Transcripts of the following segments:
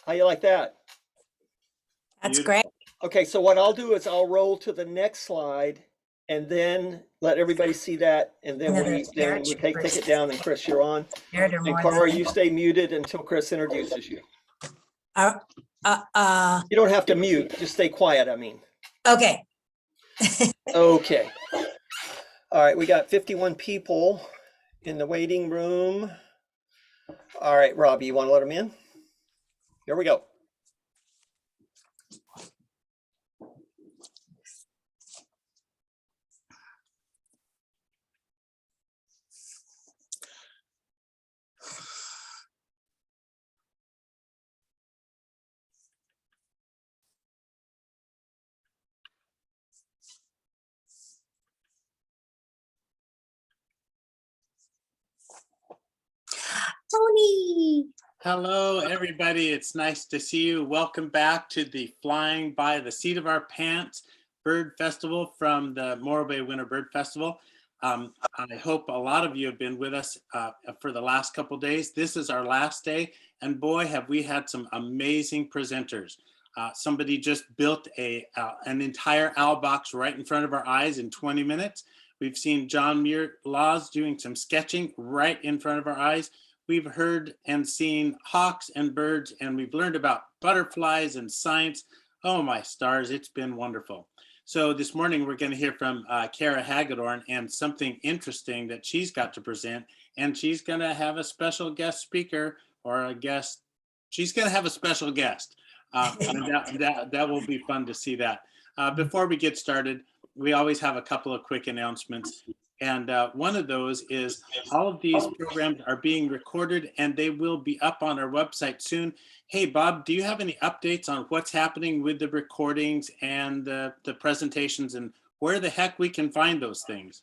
How you like that? That's Beautiful. great. Okay, so what I'll do is I'll roll to the next slide and then let everybody see that, and then And then we the then parent we should take it down. And Chris, you're on. shared or And more Cara, than you stay muted until Chris introduces you. uh, You don't have to mute, just stay quiet, I mean. okay. Okay. All right, we got 51 people in the waiting room. All right, Robbie, you want to let them in? Here we go. Tony. Hello, everybody. It's nice to see you. Welcome back to the Flying by the Seat of Our Pants Bird Festival from the Morro Bay Winter Bird Festival. I hope a lot of you have been with us for the last couple days. This is our last day, and boy, have we had some amazing presenters. Somebody just built an entire owl box right in front of our eyes in 20 minutes. We've seen John Muir Laws doing some sketching right in front of our eyes. We've heard and seen hawks and birds, and we've learned about butterflies and science. Oh my stars, it's been wonderful. So this morning we're going to hear from Cara Hagedorn and something interesting that she's got to present, and she's going to have a special guest speaker or a guest. She's going to have a special guest, and that will be fun to see that. Before we get started, we always have a couple of quick announcements. And one of those is all of these programs are being recorded and they will be up on our website soon. Hey, Bob, do you have any updates on what's happening with the recordings and the presentations and where the heck we can find those things?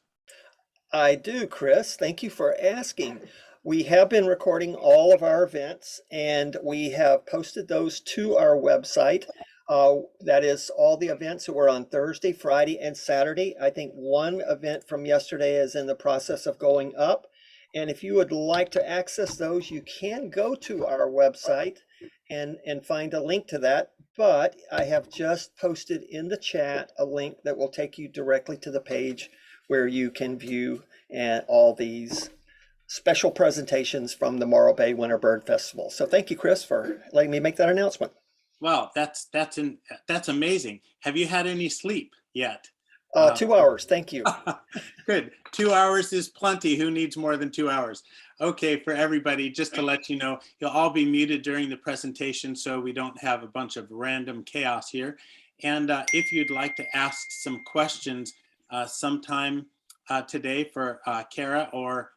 I do, Chris. Thank you for asking. We have been recording all of our events and we have posted those to our website. That is all the events that were on Thursday, Friday, and Saturday. I think one event from yesterday is in the process of going up. And if you would like to access those, you can go to our website and find a link to that. But I have just posted in the chat a link that will take you directly to the page where you can view all these special presentations from the Morro Bay Winter Bird Festival. So thank you, Chris, for letting me make that announcement. Wow, that's amazing. Have you had any sleep yet? 2 hours, thank you. Good. 2 hours is plenty. Who needs more than 2 hours? Okay, for everybody, just to let you know, you'll all be muted during the presentation so we don't have a bunch of random chaos here. And if you'd like to ask some questions sometime today for Cara or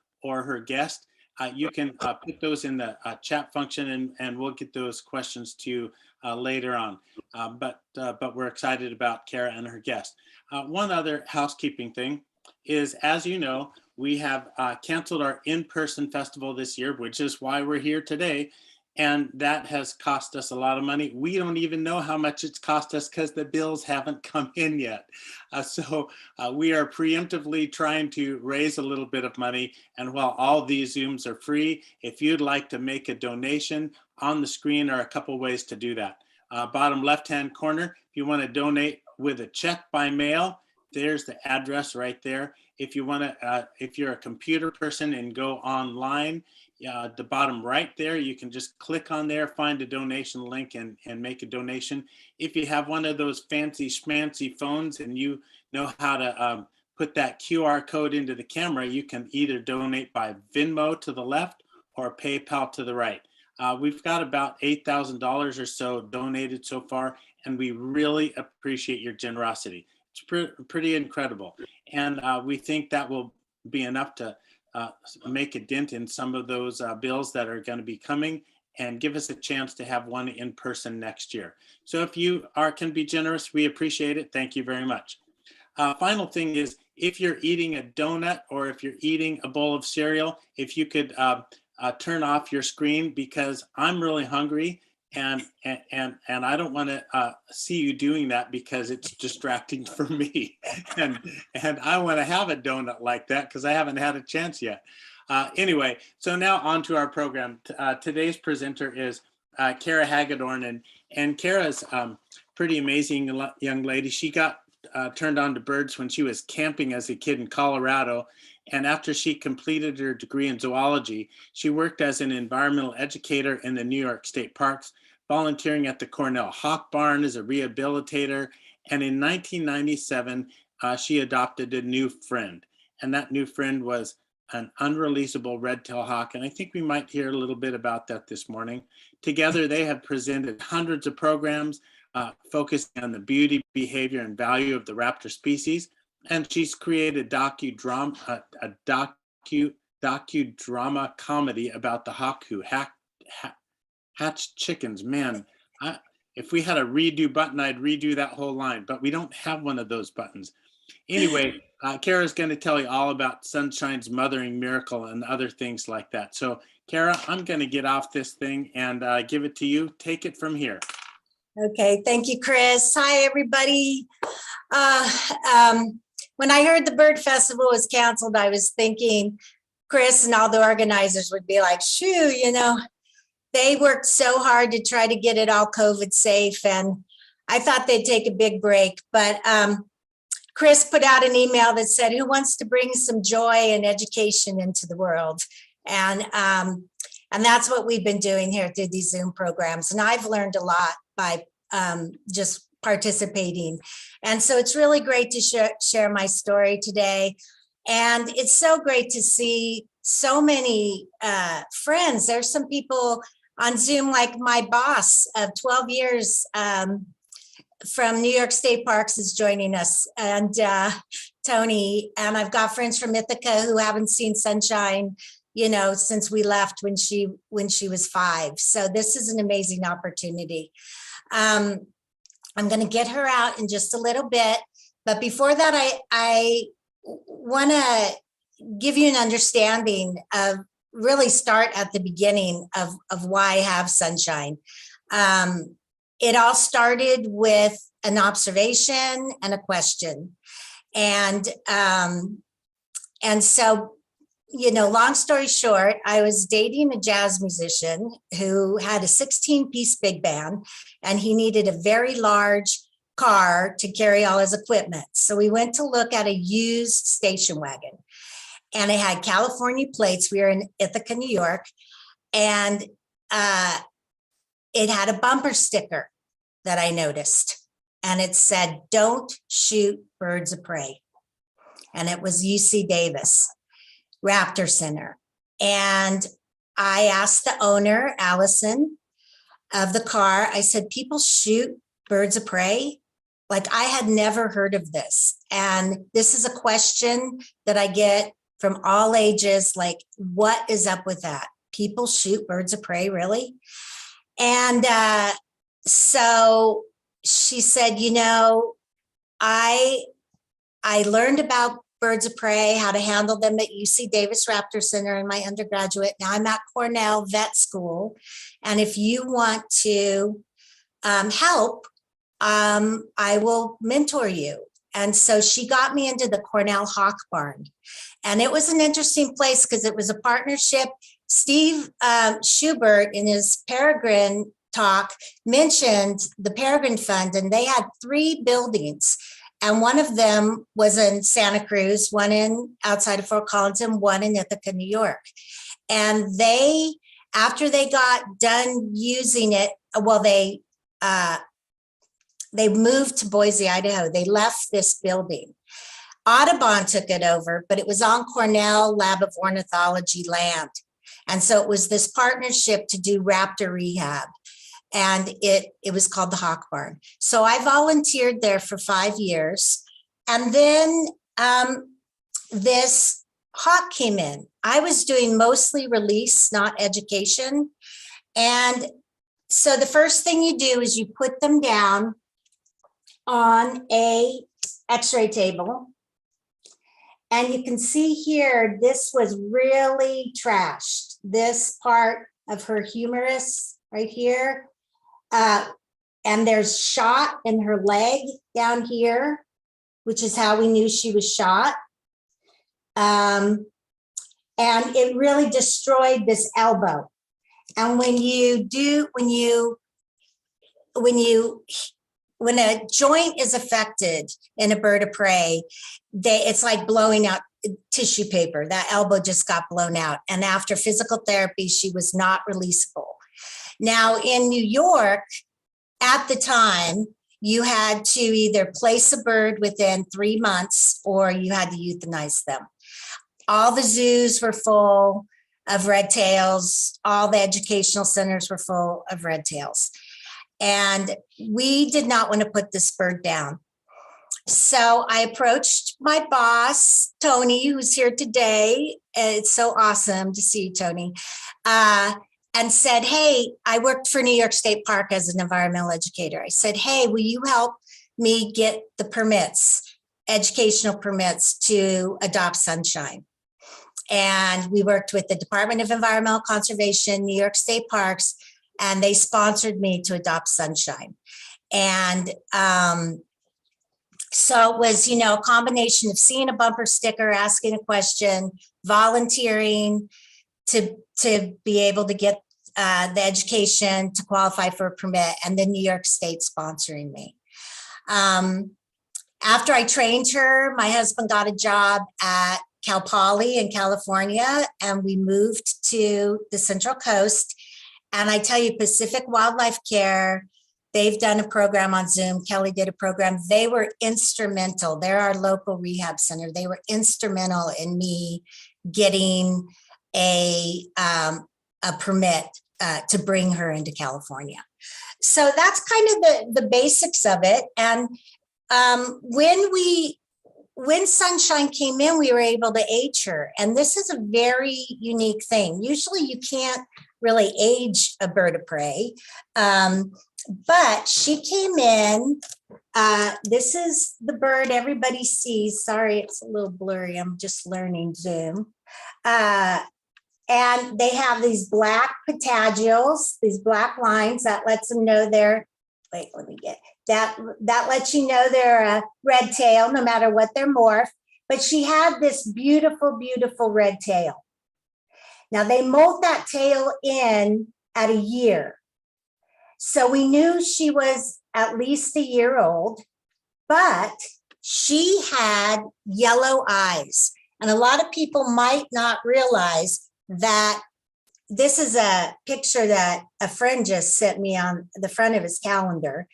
her guest, you can put those in the chat function and we'll get those questions to you later on. But we're excited about Cara and her guest. One other housekeeping thing is, as you know, we have canceled our in-person festival this year, which is why we're here today. And that has cost us a lot of money. We don't even know how much it's cost us because the bills haven't come in yet. So we are preemptively trying to raise a little bit of money. And while all these Zooms are free, if you'd like to make a donation, on the screen are a couple ways to do that. Bottom left-hand corner, if you want to donate with a check by mail, there's the address right there. If you want to, if you're a computer person and go online, the bottom right there, you can just click on there, find a donation link and make a donation. If you have one of those fancy schmancy phones and you know how to put that QR code into the camera, you can either donate by Venmo to the left or PayPal to the right. We've got about $8,000 or so donated so far, and we really appreciate your generosity. It's pretty incredible. And we think that will be enough to make a dent in some of those bills that are going to be coming and give us a chance to have one in person next year. So if you can be generous, we appreciate it. Thank you very much. Final thing is, if you're eating a donut or if you're eating a bowl of cereal, if you could turn off your screen, because I'm really hungry and I don't want to see you doing that because it's distracting for me. and I want to have a donut like that because I haven't had a chance yet. Anyway, so now on to our program. Today's presenter is Kara Hagedorn, and Kara's pretty amazing young lady. She got turned on to birds when she was camping as a kid in Colorado. And after she completed her degree in zoology, she worked as an environmental educator in the New York State Parks, volunteering at the Cornell Hawk Barn as a rehabilitator. And in 1997, she adopted a new friend. And that new friend was an unreleasable red-tailed hawk. And I think we might hear a little bit about that this morning. Together, they have presented hundreds of programs focusing on the beauty, behavior, and value of the raptor species. And she's created a docudrama comedy about the hawk who hatched chickens. Man, if we had a redo button, I'd redo that whole line, but we don't have one of those buttons. Anyway, Kara's going to tell you all about Sunshine's mothering miracle and other things like that. So, Kara, I'm going to get off this thing and give it to you. Take it from here. Okay, thank you, Chris. Hi, everybody. When I heard the Bird Festival was canceled, I was thinking Chris and all the organizers would be like, shoo, you know, they worked so hard to try to get it all COVID safe. And I thought they'd take a big break. But Chris put out an email that said, who wants to bring some joy and education into the world? And that's what we've been doing here through these Zoom programs. And I've learned a lot by just participating. And so it's really great to share my story today. And it's so great to see so many friends. There's some people on Zoom, like my boss of 12 years from New York State Parks is joining us, and Tony. And I've got friends from Ithaca who haven't seen Sunshine, you know, since we left when she was 5. So this is an amazing opportunity. I'm going to get her out in just a little bit, but before that, I want to give you an understanding of, really start at the beginning of why I have Sunshine. It all started with an observation and a question. And so, you know, long story short, I was dating a jazz musician who had a 16-piece big band, and he needed a very large car to carry all his equipment. So we went to look at a used station wagon, and it had California plates. We were in Ithaca, New York, and it had a bumper sticker that I noticed, and it said, "Don't shoot birds of prey." And it was UC Davis Raptor Center. And I asked the owner, Allison, of the car, I said, people shoot birds of prey? Like, I had never heard of this. And this is a question that I get from all ages, like, what is up with that? People shoot birds of prey, really? And so she said, you know, I learned about birds of prey, how to handle them at UC Davis Raptor Center in my undergraduate. Now I'm at Cornell Vet School. And if you want to help, I will mentor you. And so she got me into the Cornell Hawk Barn. And it was an interesting place because it was a partnership. Steve Schubert, in his Peregrine talk, mentioned the Peregrine Fund, and they had 3 buildings. And one of them was in Santa Cruz, one in outside of Fort Collins, and one in Ithaca, New York. And they, after they got done using it, well, they moved to Boise, Idaho. They left this building. Audubon took it over, but it was on Cornell Lab of Ornithology land. And so it was this partnership to do raptor rehab. And it was called the Hawk Barn. So I volunteered there for 5 years. And then this hawk came in. I was doing mostly release, not education. And so the first thing you do is you put them down on a x-ray table. And you can see here, this was really trashed. This part of her humerus right here. And there's shot in her leg down here, which is how we knew she was shot. And it really destroyed this elbow. And when a joint is affected in a bird of prey, it's like blowing out tissue paper. That elbow just got blown out. And after physical therapy, she was not releasable. Now in New York, at the time, you had to either place a bird within 3 months or you had to euthanize them. All the zoos were full of red tails. All the educational centers were full of red tails. And we did not want to put this bird down. So I approached my boss, Tony, who's here today. It's so awesome to see you, Tony. And said, hey, I worked for New York State Park as an environmental educator. I said, hey, will you help me get the permits, educational permits to adopt Sunshine? And we worked with the Department of Environmental Conservation, New York State Parks, and they sponsored me to adopt Sunshine. And so it was, a combination of seeing a bumper sticker, asking a question, volunteering to be able to get the education to qualify for a permit, and then New York State sponsoring me. After I trained her, my husband got a job at Cal Poly in California, and we moved to the Central Coast. And I tell you, Pacific Wildlife Care, they've done a program on Zoom. Kelly did a program. They were instrumental. They're our local rehab center. They were instrumental in me getting a permit to bring her into California. So that's kind of the basics of it. And when Sunshine came in, we were able to age her. And this is a very unique thing. Usually you can't really age a bird of prey. But she came in, this is the bird everybody sees. Sorry, it's a little blurry. I'm just learning Zoom. And they have these black patagials, these black lines that lets them know they're, wait, let me get, that lets you know they're a red tail, no matter what their morph. But she had this beautiful, beautiful red tail. Now they molt that tail in at a year. So we knew she was at least a year old, but she had yellow eyes. And a lot of people might not realize that this is a picture that a friend just sent me on the front of his calendar.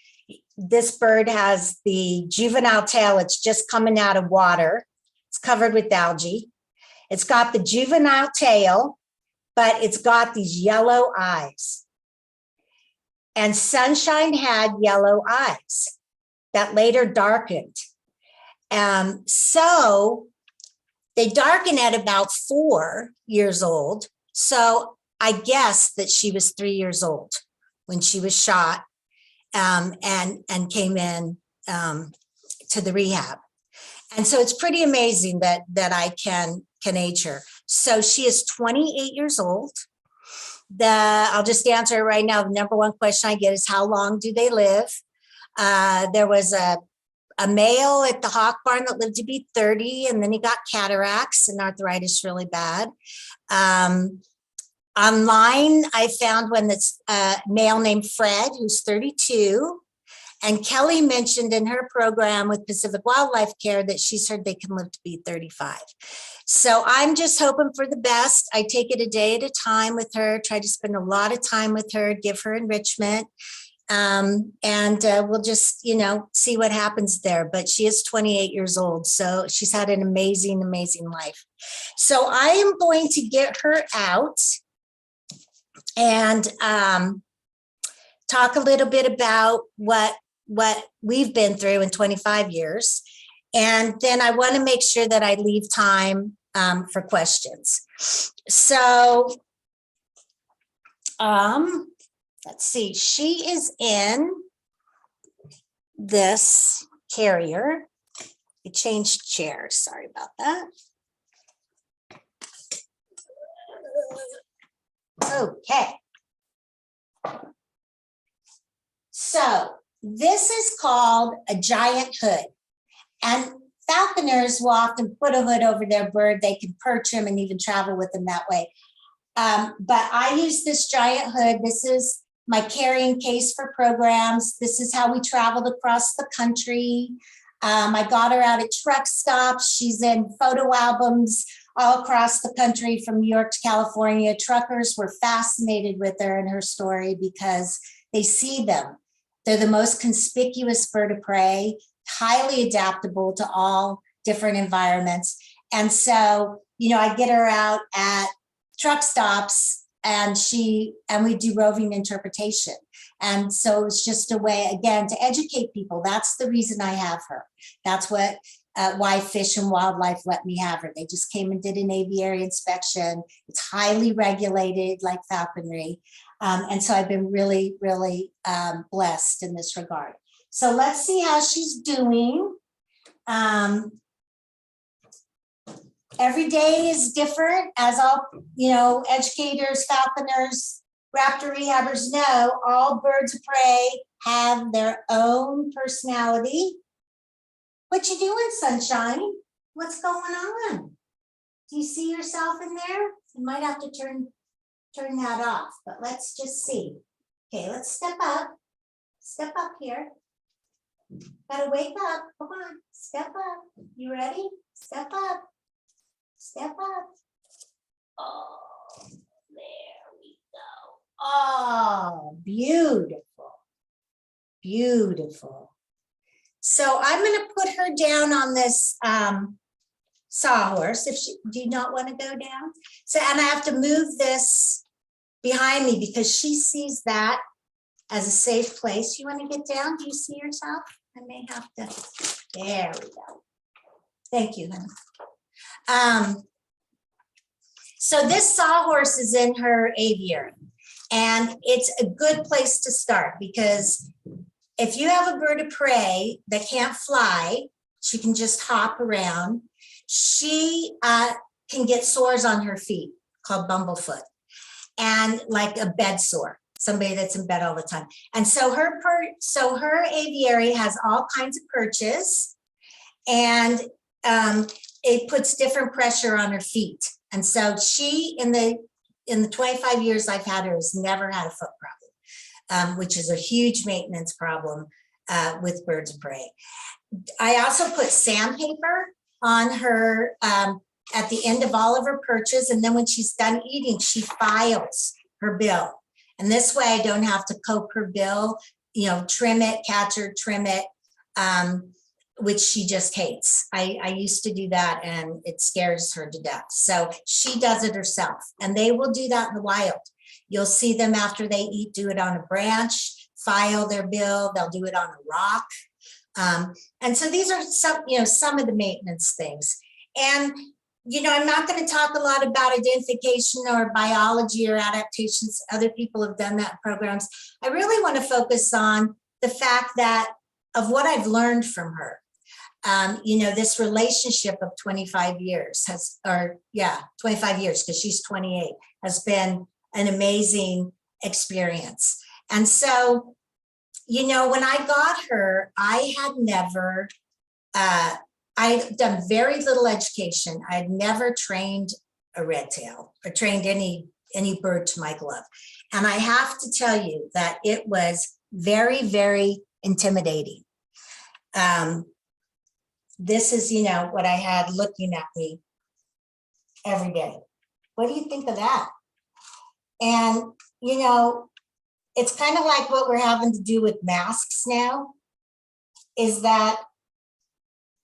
This bird has the juvenile tail. It's just coming out of water. It's covered with algae. It's got the juvenile tail, but it's got these yellow eyes. And Sunshine had yellow eyes that later darkened. So they darken at about 4 years old. So I guess that she was 3 years old when she was shot and came in to the rehab. And so it's pretty amazing that I can age her. So she is 28 years old. I'll just answer it right now. The number one question I get is, how long do they live? There was a male at the hawk barn that lived to be 30, and then he got cataracts and arthritis really bad. Online, I found one that's a male named Fred, who's 32. And Kelly mentioned in her program with Pacific Wildlife Care that she's heard they can live to be 35. So I'm just hoping for the best. I take it a day at a time with her, try to spend a lot of time with her, give her enrichment. And we'll just, see what happens there. But she is 28 years old, so she's had an amazing, amazing life. So I am going to get her out and talk a little bit about what we've been through in 25 years. And then I want to make sure that I leave time for questions. So let's see, she is in this carrier. We changed chairs, sorry about that. Okay. So this is called a giant hood. And falconers will often put a hood over their bird. They can perch them and even travel with them that way. But I use this giant hood. This is my carrying case for programs. This is how we traveled across the country. I got her out at truck stops. She's in photo albums all across the country from New York to California. Truckers were fascinated with her and her story because they see them. They're the most conspicuous bird of prey, highly adaptable to all different environments. And so, I get her out at truck stops and we do roving interpretation. And so it's just a way, again, to educate people. That's the reason I have her. That's why Fish and Wildlife let me have her. They just came and did an aviary inspection. It's highly regulated like falconry. And so I've been really, really blessed in this regard. So let's see how she's doing. Every day is different, as all, educators, falconers, raptor rehabbers know. All birds of prey have their own personality. What you doing, sunshine? What's going on? Do you see yourself in there? You might have to turn that off, but let's just see. Okay, let's step up. Step up here. Gotta wake up. Come on, step up. You ready? Step up. Step up. Oh, there we go. Oh, beautiful. Beautiful. So I'm going to put her down on this sawhorse. Do you not want to go down? So, and I have to move this behind me because she sees that as a safe place. You want to get down? Do you see yourself? I may have to. There we go. Thank you, honey. So this sawhorse is in her aviary, and it's a good place to start because if you have a bird of prey that can't fly, she can just hop around. She can get sores on her feet called bumblefoot, and like a bed sore, somebody that's in bed all the time. And so her aviary has all kinds of perches, and it puts different pressure on her feet. And so she, in the 25 years I've had her, has never had a foot problem, which is a huge maintenance problem with birds of prey. I also put sandpaper on her at the end of all of her perches. And then when she's done eating, she files her bill. And this way I don't have to cope her bill, trim it, catch her, trim it, which she just hates. I used to do that and it scares her to death. So she does it herself, and they will do that in the wild. You'll see them after they eat, do it on a branch, file their bill. They'll do it on a rock. And so these are some of the maintenance things. And, I'm not going to talk a lot about identification or biology or adaptations. Other people have done that in programs. I really want to focus on the fact that of what I've learned from her. This relationship of 25 years 25 years, because she's 28, has been an amazing experience. And so, when I got her, I had never, I'd done very little education. I'd never trained a redtail or trained any bird to my glove. And I have to tell you that it was very, very intimidating. This is, what I had looking at me every day. What do you think of that? And, it's kind of like what we're having to do with masks now, is that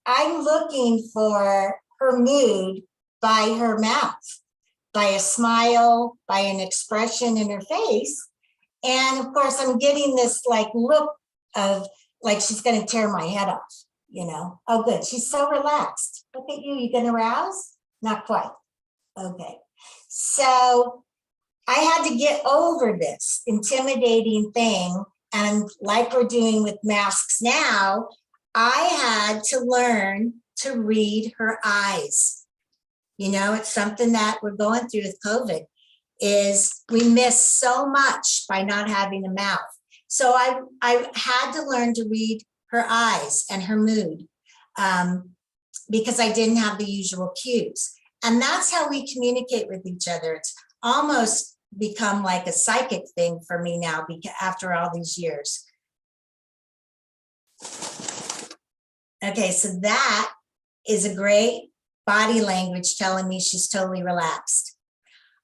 I'm looking for her mood by her mouth, by a smile, by an expression in her face. And of course, I'm getting this look of like she's going to tear my head off. Oh, good. She's so relaxed. Look at you. You gonna rouse? Not quite. Okay. So I had to get over this intimidating thing. And like we're doing with masks now, I had to learn to read her eyes. It's something that we're going through with COVID, is we miss so much by not having a mouth. So I had to learn to read her eyes and her mood because I didn't have the usual cues. And that's how we communicate with each other. It's almost become like a psychic thing for me now because after all these years. Okay, so that is a great body language telling me she's totally relaxed.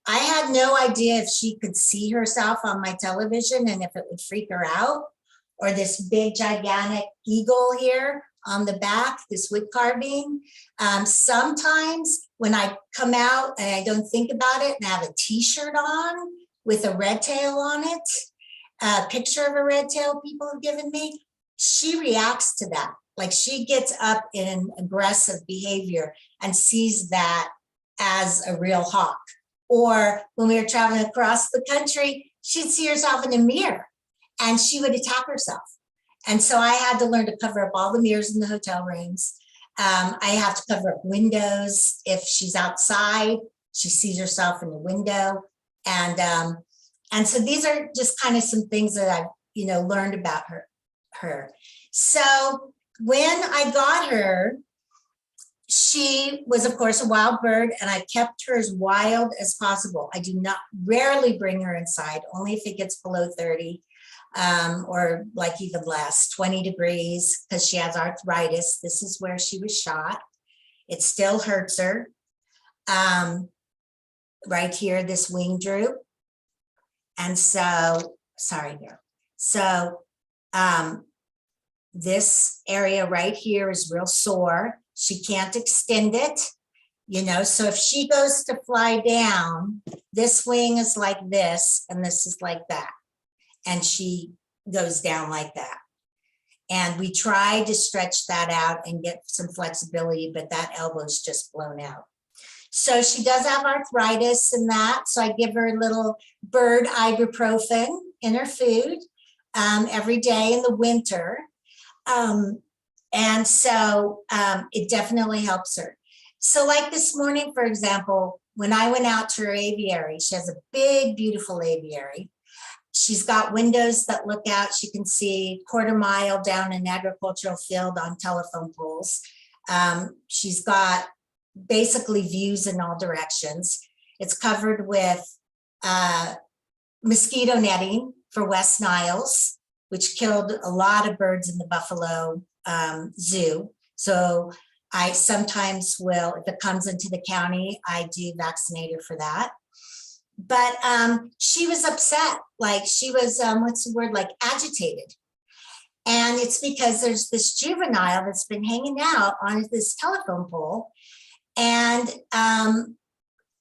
I had no idea if she could see herself on my television and if it would freak her out, or this big gigantic eagle here on the back, this wood carving. Sometimes when I come out and I don't think about it and I have a t-shirt on with a red tail on it, a picture of a red tail people have given me, she reacts to that. Like she gets up in aggressive behavior and sees that as a real hawk. Or when we were traveling across the country, she'd see herself in a mirror and she would attack herself. And so I had to learn to cover up all the mirrors in the hotel rooms. I have to cover up windows. If she's outside, she sees herself in the window. And so these are just kind of some things that I've, learned about her. So when I got her, she was, of course, a wild bird, and I kept her as wild as possible. I do not rarely bring her inside, only if it gets below 30 or like even less, 20 degrees, because she has arthritis. This is where she was shot. It still hurts her. Right here, this wing droop. And so, sorry, girl. So this area right here is real sore. She can't extend it, so if she goes to fly down, this wing is like this, and this is like that. And she goes down like that. And we tried to stretch that out and get some flexibility, but that elbow's just blown out. So she does have arthritis and that. So I give her a little bird ibuprofen in her food every day in the winter. And so it definitely helps her. So like this morning, for example, when I went out to her aviary, she has a big, beautiful aviary. She's got windows that look out. She can see 1/4 mile down an agricultural field on telephone poles. She's got basically views in all directions. It's covered with mosquito netting for West Niles, which killed a lot of birds in the Buffalo zoo. So I sometimes will, if it comes into the county, I do vaccinate her for that. But she was upset, like she was, what's the word, like agitated. And it's because there's this juvenile that's been hanging out on this telephone pole. And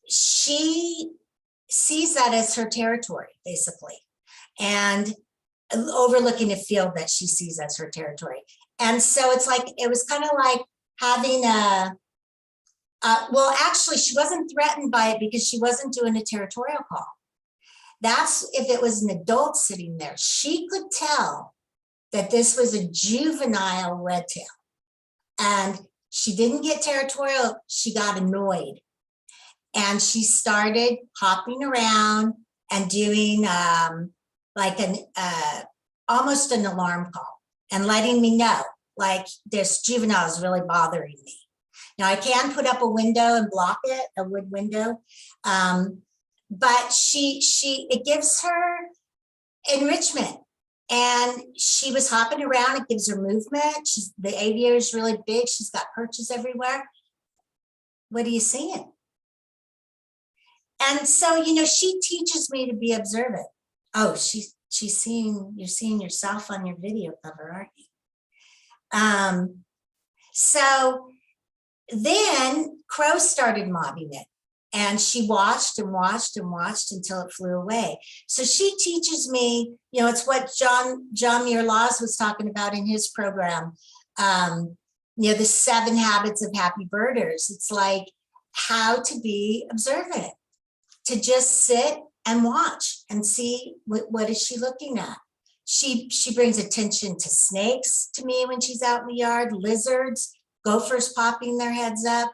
she sees that as her territory, basically. And overlooking a field that she sees as her territory. And so it's like, it was kind of like having well, actually, she wasn't threatened by it because she wasn't doing a territorial call. That's if it was an adult sitting there. She could tell that this was a juvenile redtail. And she didn't get territorial, she got annoyed. And she started hopping around and doing like almost an alarm call and letting me know, like, this juvenile is really bothering me. Now I can put up a window and block it, a wood window, but it gives her enrichment. And she was hopping around, it gives her movement. The aviary is really big, she's got perches everywhere. What are you seeing? And so, she teaches me to be observant. Oh, you're seeing yourself on your video cover, aren't you? So then crows started mobbing it, and she watched and watched and watched until it flew away. So she teaches me, it's what John Muir Laws was talking about in his program, the 7 habits of happy birders. It's like how to be observant, to just sit and watch and see what is she looking at. She brings attention to snakes to me when she's out in the yard, lizards, gophers popping their heads up.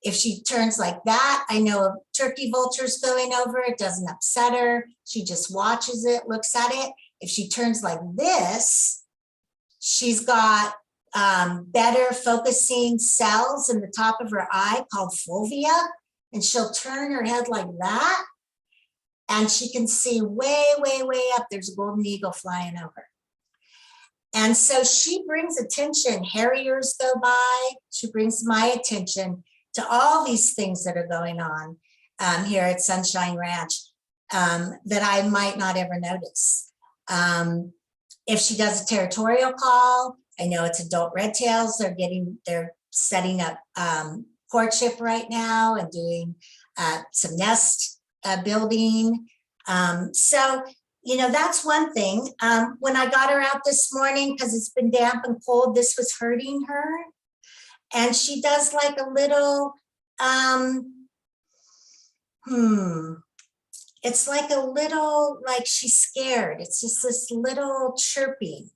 If she turns like that, I know a turkey vulture's going over, it doesn't upset her. She just watches it, looks at it. If she turns like this, she's got better focusing cells in the top of her eye called fovea, and she'll turn her head like that. and she can see way, way, way up. There's a golden eagle flying over. And so she brings attention. Harriers go by. She brings my attention to all these things that are going on here at Sunshine Ranch that I might not ever notice. If she does a territorial call, I know it's adult redtails. They're setting up courtship right now and doing some nest building. So, you know, that's one thing. When I got her out this morning, because it's been damp and cold, this was hurting her. And she does like a little, it's like a little, like she's scared. It's just this little chirping.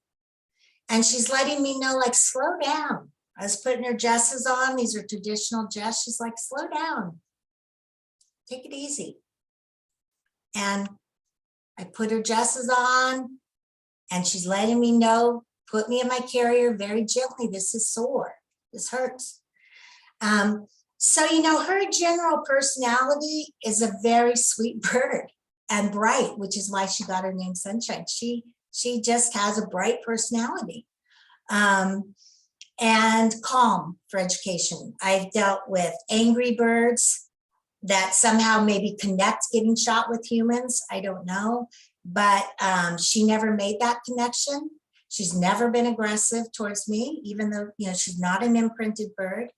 And she's letting me know, like, slow down. I was putting her jesses on. These are traditional jess. She's like, slow down. Take it easy. And I put her jesses on and she's letting me know, put me in my carrier very gently. This is sore. This hurts. So, you know, her general personality is a very sweet bird and bright, which is why she got her name Sunshine. She just has a bright personality and calm for education. I've dealt with angry birds that somehow maybe connect getting shot with humans. I don't know, but she never made that connection. She's never been aggressive towards me, even though, you know, she's not an imprinted bird.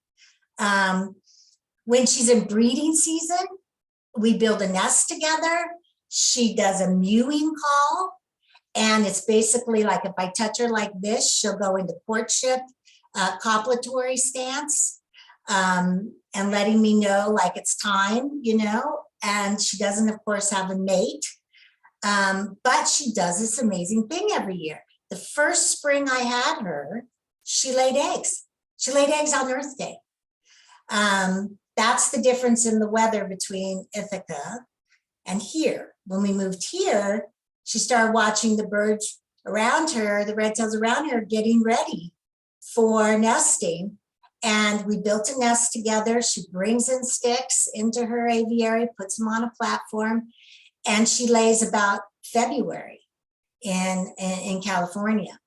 When she's in breeding season, we build a nest together. She does a mewing call. And it's basically like if I touch her like this, she'll go into courtship, copulatory stance, and letting me know like it's time, you know, and she doesn't, of course, have a mate, but she does this amazing thing every year. The first spring I had her, she laid eggs. She laid eggs on Earth Day. That's the difference in the weather between Ithaca and here. When we moved here, she started watching the birds around her, the redtails around her, getting ready for nesting. And we built a nest together. She brings in sticks into her aviary, puts them on a platform, and she lays about February in California.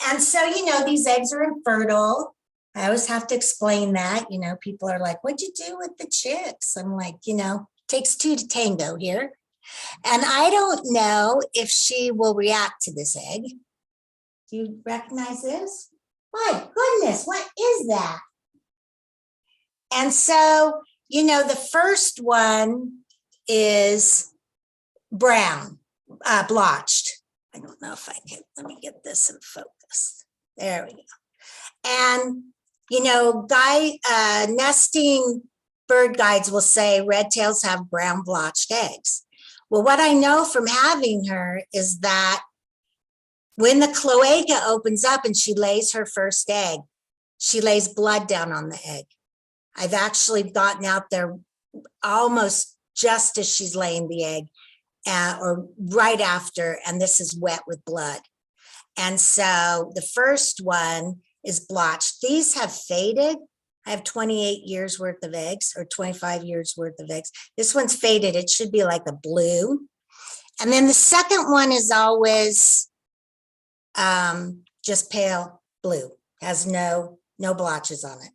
And so, you know, these eggs are infertile. I always have to explain that. You know, people are like, what'd you do with the chicks? I'm like, you know, takes two to tango here. And I don't know if she will react to this egg. Do you recognize this? My goodness, what is that? And so, you know, the first one is brown, blotched. I don't know if I can, let me get this in focus. There we go. And, you know, nesting bird guides will say redtails have brown blotched eggs. Well, what I know from having her is that when the cloaca opens up and she lays her first egg, she lays blood down on the egg. I've actually gotten out there almost just as she's laying the egg or right after, and this is wet with blood. And so the first one is blotched. These have faded. I have 28 years worth of eggs or 25 years worth of eggs. This one's faded. It should be like a blue. And then the second one is always just pale blue, has no blotches on it.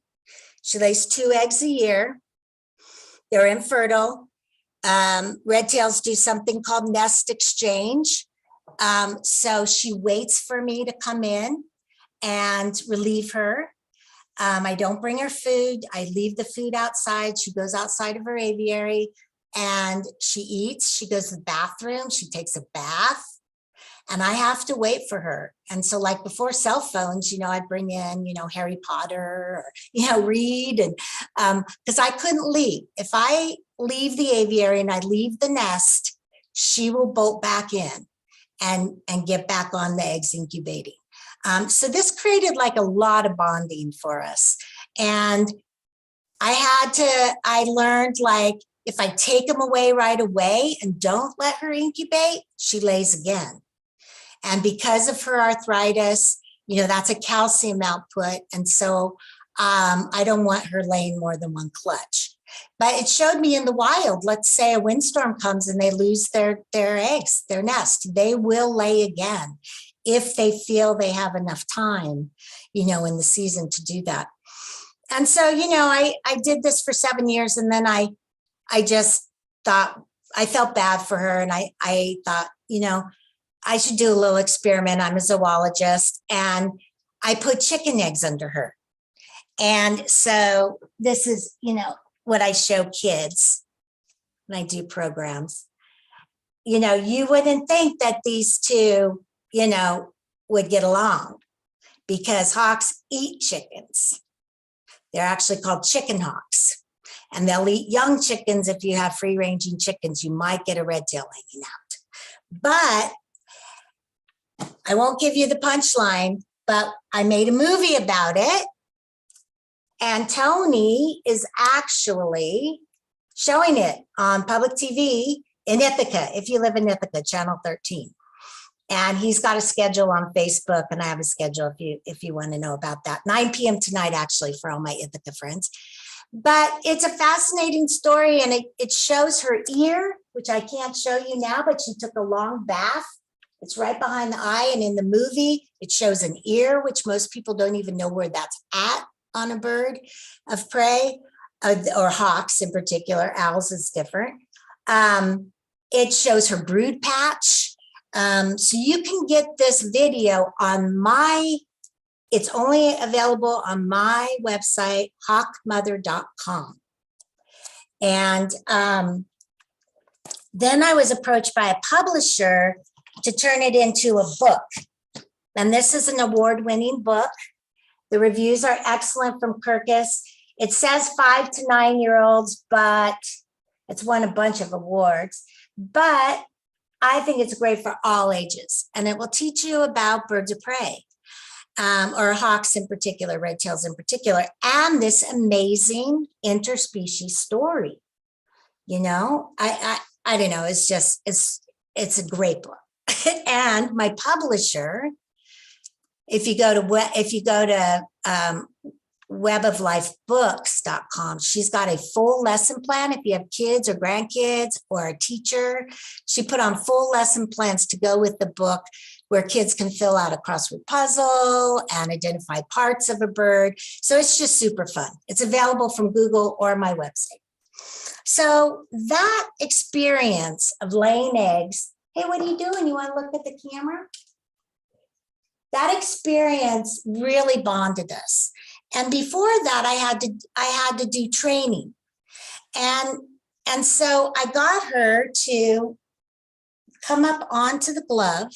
She lays 2 eggs a year. They're infertile. Redtails do something called nest exchange. So she waits for me to come in and relieve her. I don't bring her food. I leave the food outside. She goes outside of her aviary and she eats. She goes to the bathroom. She takes a bath. And I have to wait for her. And so like before cell phones, you know, I'd bring in, you know, Harry Potter or, you know, read. And because I couldn't leave. If I leave the aviary and I leave the nest, she will bolt back in and get back on the eggs incubating. So this created like a lot of bonding for us. And I learned like, if I take them away right away and don't let her incubate, she lays again. And because of her arthritis, you know, that's a calcium output. And so I don't want her laying more than one clutch. But it showed me in the wild, let's say a windstorm comes and they lose their eggs, their nest, they will lay again if they feel they have enough time, in the season to do that. And so, I did this for 7 years, and then I just thought, I felt bad for her, and I thought, I should do a little experiment. I'm a zoologist, and I put chicken eggs under her. And so this is, what I show kids when I do programs. You wouldn't think that these two, would get along, because hawks eat chickens. They're actually called chicken hawks. And they'll eat young chickens. If you have free ranging chickens, you might get a redtail hanging out. But I won't give you the punchline, but I made a movie about it. And Tony is actually showing it on public TV in Ithaca, if you live in Ithaca, Channel 13. And he's got a schedule on Facebook, and I have a schedule if you want to know about that. 9 p.m. tonight, actually, for all my Ithaca friends. But it's a fascinating story, and it shows her ear, which I can't show you now, but she took a long bath. It's right behind the eye, and in the movie, it shows an ear, which most people don't even know where that's at on a bird of prey, or hawks in particular. Owls is different. It shows her brood patch. So you can get this video on it's only available on my website, hawkmother.com. And then I was approached by a publisher to turn it into a book. And this is an award-winning book. The reviews are excellent from Kirkus. It says 5 to 9-year-olds, but it's won a bunch of awards. But I think it's great for all ages, and it will teach you about birds of prey, or hawks in particular, redtails in particular, and this amazing interspecies story. I don't know. It's just, it's a great book. And my publisher, if you go to weboflifebooks.com, she's got a full lesson plan. If you have kids or grandkids or a teacher, she put on full lesson plans to go with the book, where kids can fill out a crossword puzzle and identify parts of a bird. So it's just super fun. It's available from Google or my website. So that experience of laying eggs, hey, what are you doing? You want to look at the camera? That experience really bonded us. And before that, I had to do training. And so I got her to come up onto the glove.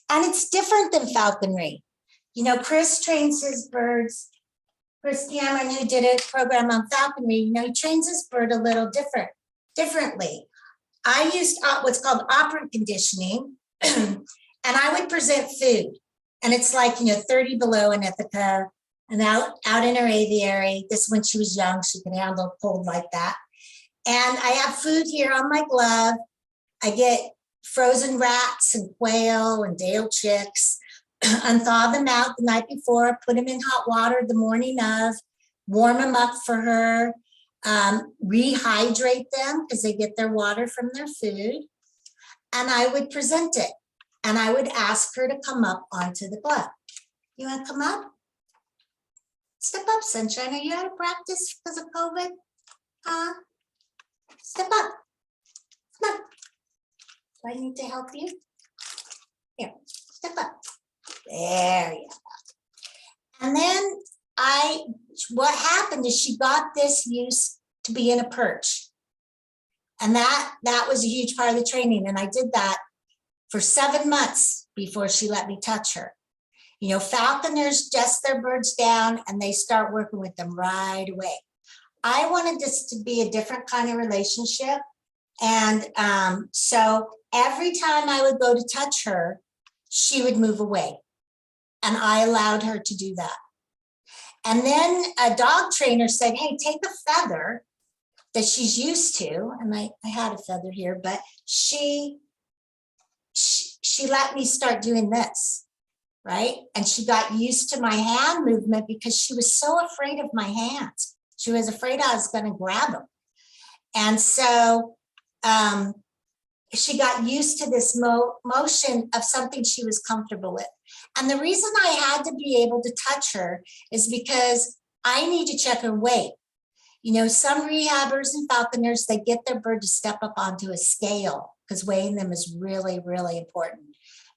And it's different than falconry. Chris trains his birds. Chris Cameron, who did a program on falconry, he trains his bird a little differently. I used what's called operant conditioning, and I would present food. And it's like, 30 below in Ithaca, and out in her aviary. This when she was young, she could handle cold like that. And I have food here on my glove. I get frozen rats and quail and Dale chicks, unthaw them out the night before, put them in hot water the morning of, warm them up for her, rehydrate them because they get their water from their food. And I would present it. And I would ask her to come up onto the glove. You want to come up? Step up, Sunshine. Are you out of practice because of COVID? Step up. Come on. Do I need to help you? Here, step up. There you go. And then what happened is she got this used to be in a perch. And that was a huge part of the training. And I did that for 7 months before she let me touch her. Falconers just their birds down and they start working with them right away. I wanted this to be a different kind of relationship. And so every time I would go to touch her, she would move away. And I allowed her to do that. And then a dog trainer said, hey, take a feather that she's used to. And I had a feather here, but she let me start doing this, right? And she got used to my hand movement because she was so afraid of my hands. She was afraid I was going to grab him. And so she got used to this motion of something she was comfortable with. And the reason I had to be able to touch her is because I need to check her weight. You know, some rehabbers and falconers, they get their bird to step up onto a scale because weighing them is really, really important.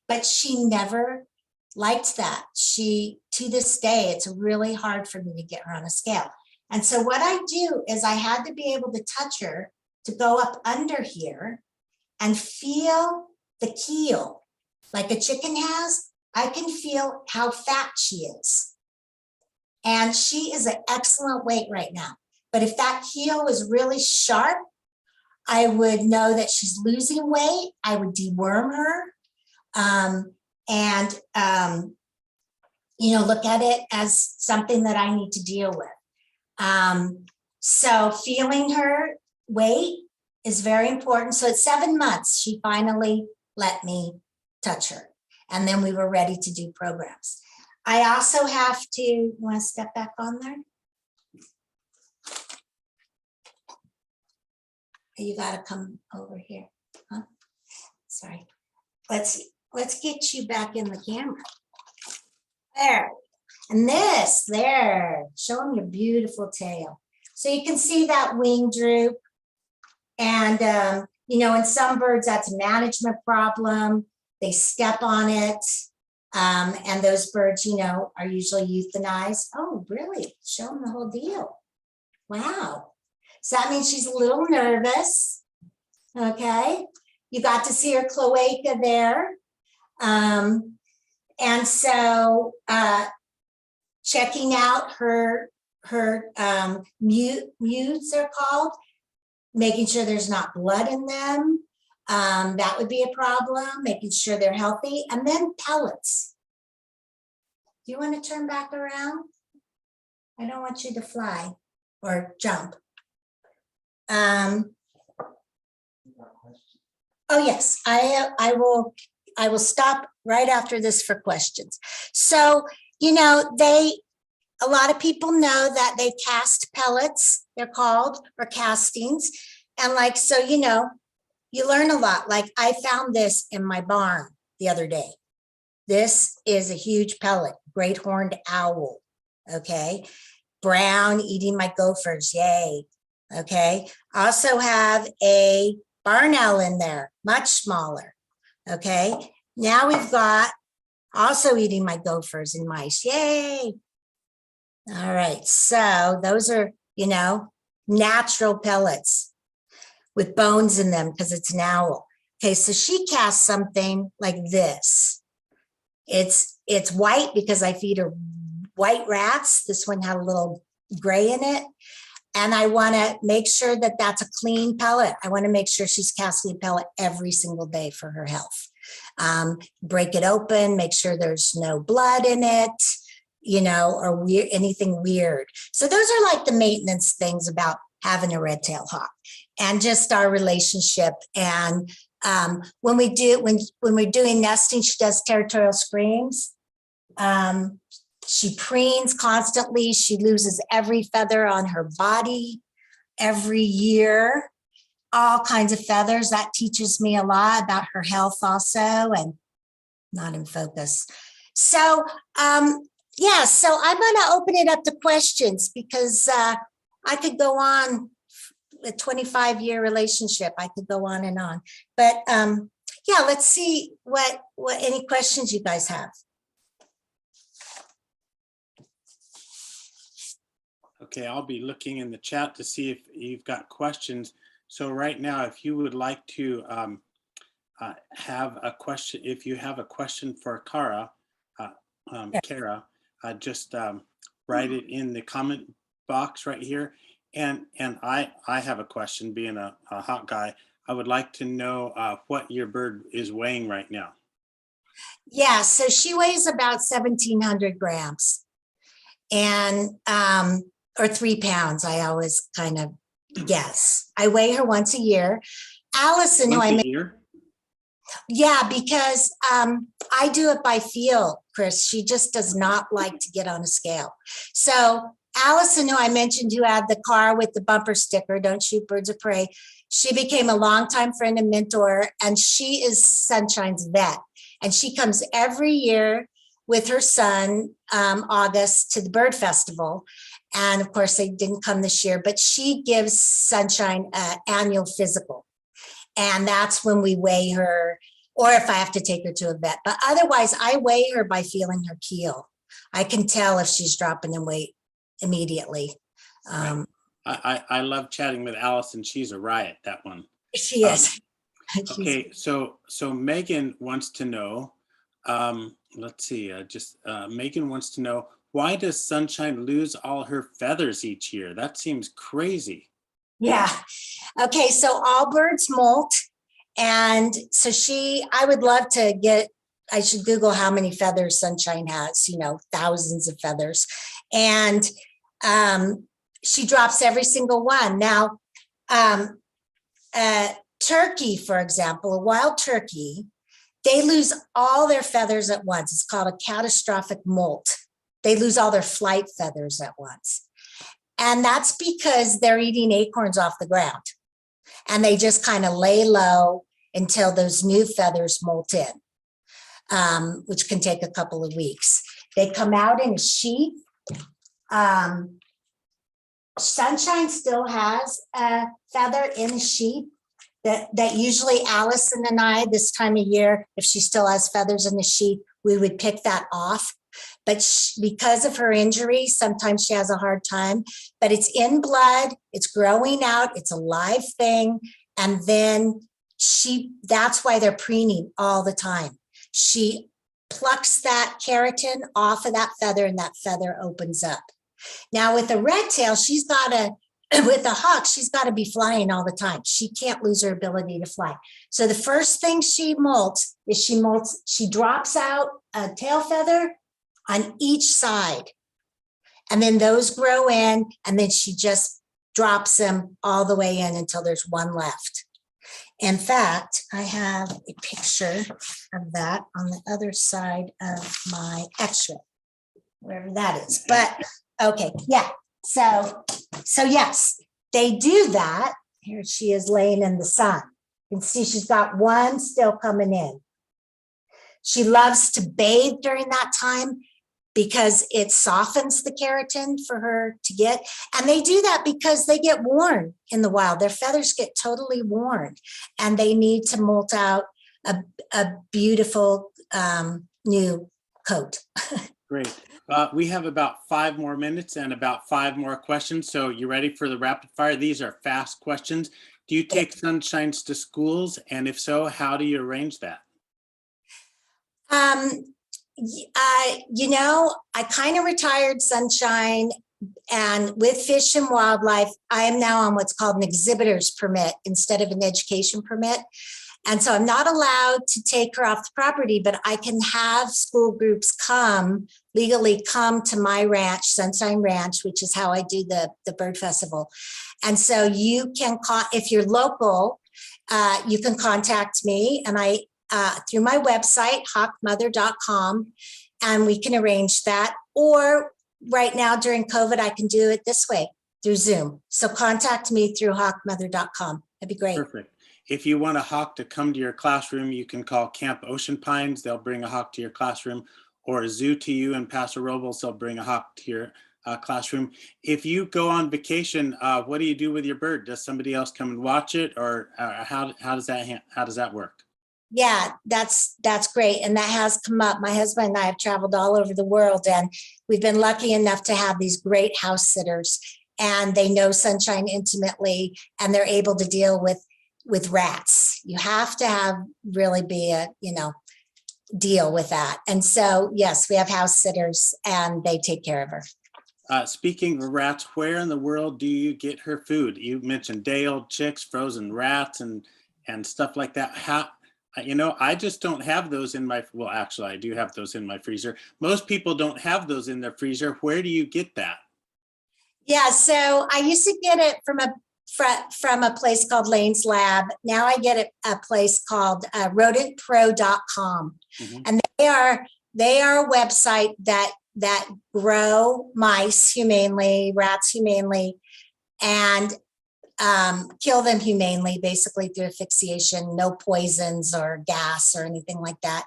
But she never liked that. To this day, it's really hard for me to get her on a scale. And so what I do is I had to be able to touch her to go up under here and feel the keel like a chicken has. I can feel how fat she is. And she is an excellent weight right now. But if that keel was really sharp, I would know that she's losing weight. I would deworm her you know, look at it as something that I need to deal with. So feeling her weight is very important. So at 7 months, she finally let me touch her. And then we were ready to do programs. I also have to, you want to step back on there? You got to come over here. Huh? Sorry. Let's get you back in the camera. There. And this, there, show them your beautiful tail. So you can see that wing droop. And, you know, in some birds, that's a management problem. They step on it. And those birds, you know, are usually euthanized. Oh, really? Show them the whole deal. Wow. So that means she's a little nervous. Okay. You got to see her cloaca there. And so checking out her mutes, they're called, making sure there's not blood in them. That would be a problem, making sure they're healthy. And then pellets. Do you want to turn back around? I don't want you to fly or jump. Oh yes, I will stop right after this for questions. So, you know, a lot of people know that they cast pellets, they're called, or castings. And like, so, you know, you learn a lot. Like I found this in my barn the other day. This is a huge pellet, great horned owl. Okay. Brown eating my gophers. Yay. Okay. Also have a barn owl in there, much smaller. Okay. Now we've got also eating my gophers and mice. Yay. All right. So those are, you know, natural pellets with bones in them because it's an owl. Okay. So she casts something like this. It's white because I feed her white rats. This one had a little gray in it. And I want to make sure that that's a clean pellet. I want to make sure she's casting a pellet every single day for her health. Break it open, make sure there's no blood in it, you know, or anything weird. So those are like the maintenance things about having a red-tailed hawk and just our relationship. And when we're doing nesting, she does territorial screams. She preens constantly. She loses every feather on her body every year, all kinds of feathers. That teaches me a lot about her health also, and not in focus. So, yeah, so I'm going to open it up to questions because I could go on a 25-year relationship. I could go on and on. But yeah, let's see what any questions you guys have. Okay, I'll be looking in the chat to see if you've got questions. So right now, if you would like to have a question, if you have a question for Kara, just write it in the comment box right here. And I have a question, being a hawk guy. I would like to know what your bird is weighing right now. Yeah, so she weighs about 1,700 grams and or 3 pounds. I always kind of guess. I weigh her once a year. Allison, who I met, yeah, because I do it by feel, Chris. She just does not like to get on a scale. So Allison, who I mentioned, who had the car with the bumper sticker, "Don't shoot birds of prey," she became a longtime friend and mentor, and she is Sunshine's vet. And she comes every year with her son, August, to the bird festival. And of course, they didn't come this year, but she gives Sunshine an annual physical. And that's when we weigh her, or if I have to take her to a vet. But otherwise, I weigh her by feeling her keel. I can tell if she's dropping in weight immediately. I love chatting with Allison. She's a riot, that one. She is. Okay, so Megan wants to know, let's see, Megan wants to know, why does Sunshine lose all her feathers each year? That seems crazy. Yeah. Okay, so all birds molt. And so I would love to I should Google how many feathers Sunshine has, thousands of feathers. And she drops every single one. Now, turkey, for example, a wild turkey, they lose all their feathers at once. It's called a catastrophic molt. They lose all their flight feathers at once. And that's because they're eating acorns off the ground. And they just kind of lay low until those new feathers molt in, which can take a couple of weeks. They come out in a sheath. Sunshine still has a feather in a sheath that usually Allison and I, this time of year, if she still has feathers in the sheath, we would pick that off. But because of her injury, sometimes she has a hard time, but it's in blood, it's growing out, it's a live thing. And then that's why they're preening all the time. She plucks that keratin off of that feather and that feather opens up. Now with a redtail, with a hawk, she's got to be flying all the time. She can't lose her ability to fly. So the first thing she molts is she drops out a tail feather on each side. And then those grow in, and then she just drops them all the way in until there's one left. In fact, I have a picture of that on the other side of my x-ray, wherever that is. But okay, yeah. So yes, they do that. Here she is laying in the sun. You can see she's got one still coming in. She loves to bathe during that time because it softens the keratin for her to get. And they do that because they get worn in the wild. Their feathers get totally worn and they need to molt out a beautiful new coat. Great. We have about 5 more minutes and about 5 more questions. So you ready for the rapid fire? These are fast questions. Do you take Sunshines to schools? And if so, how do you arrange that? I kind of retired Sunshine, and with Fish and Wildlife, I am now on what's called an exhibitor's permit instead of an education permit. And so I'm not allowed to take her off the property, but I can have school groups legally come to my ranch, Sunshine Ranch, which is how I do the bird festival. And so you can, if you're local, you can contact me and through my website, hawkmother.com, and we can arrange that. Or right now during COVID, I can do it this way through Zoom. So contact me through hawkmother.com. That'd be great. Perfect. If you want a hawk to come to your classroom, you can call Camp Ocean Pines. They'll bring a hawk to your classroom, or a Zoo to you in Paso Robles. They'll bring a hawk to your classroom. If you go on vacation, what do you do with your bird? Does somebody else come and watch it, or how does that work? Yeah, that's great. And that has come up. My husband and I have traveled all over the world, and we've been lucky enough to have these great house sitters, and they know Sunshine intimately, and they're able to deal with rats. You have to really be deal with that. And so, yes, we have house sitters and they take care of her. Speaking of rats, where in the world do you get her food? You mentioned day-old chicks, frozen rats, and stuff like that. I just don't have those in my, well, actually, I do have those in my freezer. Most people don't have those in their freezer. Where do you get that? Yeah, so I used to get it from a place called Lane's Lab. Now I get it a place called rodentpro.com. Mm-hmm. And they are a website that that grow mice humanely, rats humanely, and kill them humanely, basically through asphyxiation, no poisons or gas or anything like that,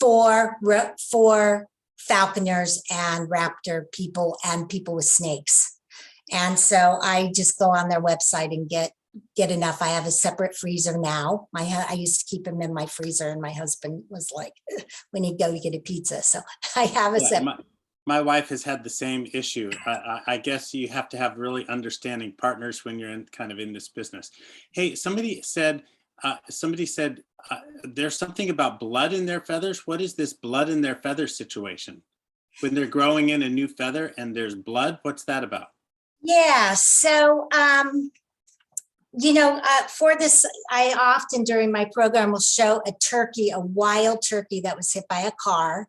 for falconers and raptor people and people with snakes. And so I just go on their website and get enough. I have a separate freezer now. I used to keep them in my freezer, and my husband was like, "We need to go get a pizza." So I have a Yeah, separate. my wife has had the same issue. I guess you have to have really understanding partners when you're in this business. Hey, somebody said there's something about blood in their feathers. What is this blood in their feathers situation? When they're growing in a new feather and there's blood, what's that about? Yeah. So, for this, I often during my program will show a turkey, a wild turkey that was hit by a car,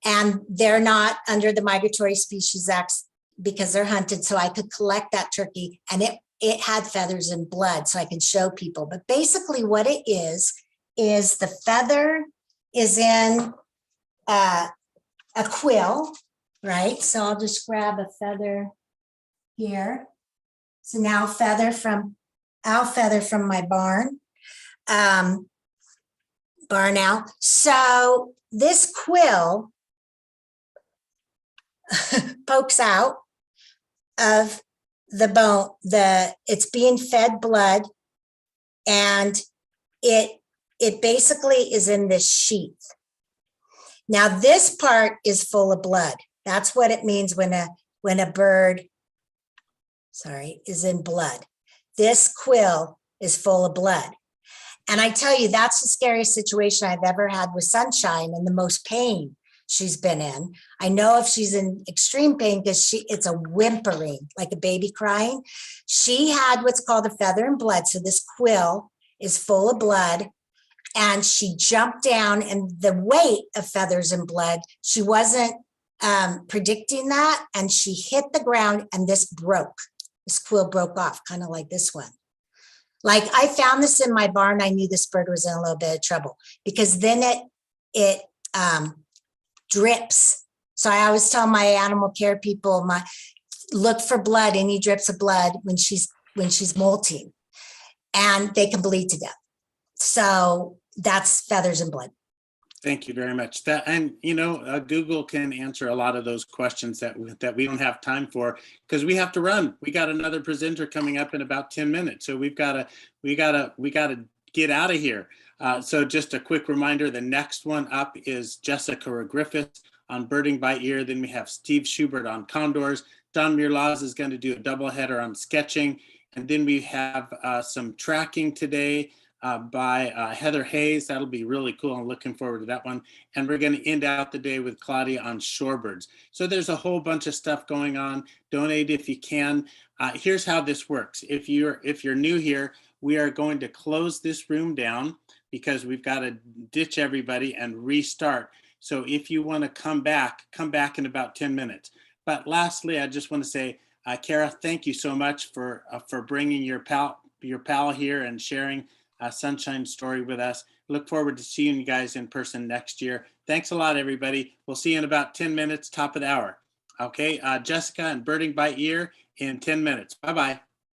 and they're not under the Migratory Species Act because they're hunted. So I could collect that turkey, and it had feathers and blood, so I can show people. But basically, what it is the feather is in a quill, right? So I'll just grab a feather here. So now I'll feather from my barn owl. So this quill pokes out of the bone. It's being fed blood, and it basically is in this sheath. Now this part is full of blood. That's what it means when a bird, is in blood. This quill is full of blood. And I tell you, that's the scariest situation I've ever had with Sunshine, and the most pain she's been in. I know if she's in extreme pain because it's a whimpering, like a baby crying. She had what's called a feather and blood. So this quill is full of blood, and she jumped down, and the weight of feathers and blood, she wasn't predicting that, and she hit the ground, and this quill broke off, kind of like this one. Like, I found this in my barn. I knew this bird was in a little bit of trouble, because then it drips. So I always tell my animal care people, look for blood, any drips of blood when she's molting, and they can bleed to death. So that's feathers and blood. Thank you very much. Google can answer a lot of those questions that we don't have time for, because we have to run. We got another presenter coming up in about 10 minutes, so we gotta get out of here. So just a quick reminder: the next one up is Jessica Griffiths on birding by ear. Then we have Steve Schubert on condors. Don Mirlaz is going to do a doubleheader on sketching, and then we have some tracking today by Heather Hayes. That'll be really cool. I'm looking forward to that one. And we're going to end out the day with Claudia on shorebirds. So there's a whole bunch of stuff going on. Donate if you can. Here's how this works. If you're new here, we are going to close this room down because we've got to ditch everybody and restart. So if you want to come back in about 10 minutes. But lastly, I just want to say, Kara, thank you so much for bringing your pal here and sharing Sunshine story with us. Look forward to seeing you guys in person next year. Thanks a lot, everybody. We'll see you in about 10 minutes, top of the hour. Okay, Jessica and Birding by Ear in 10 minutes. Bye-bye.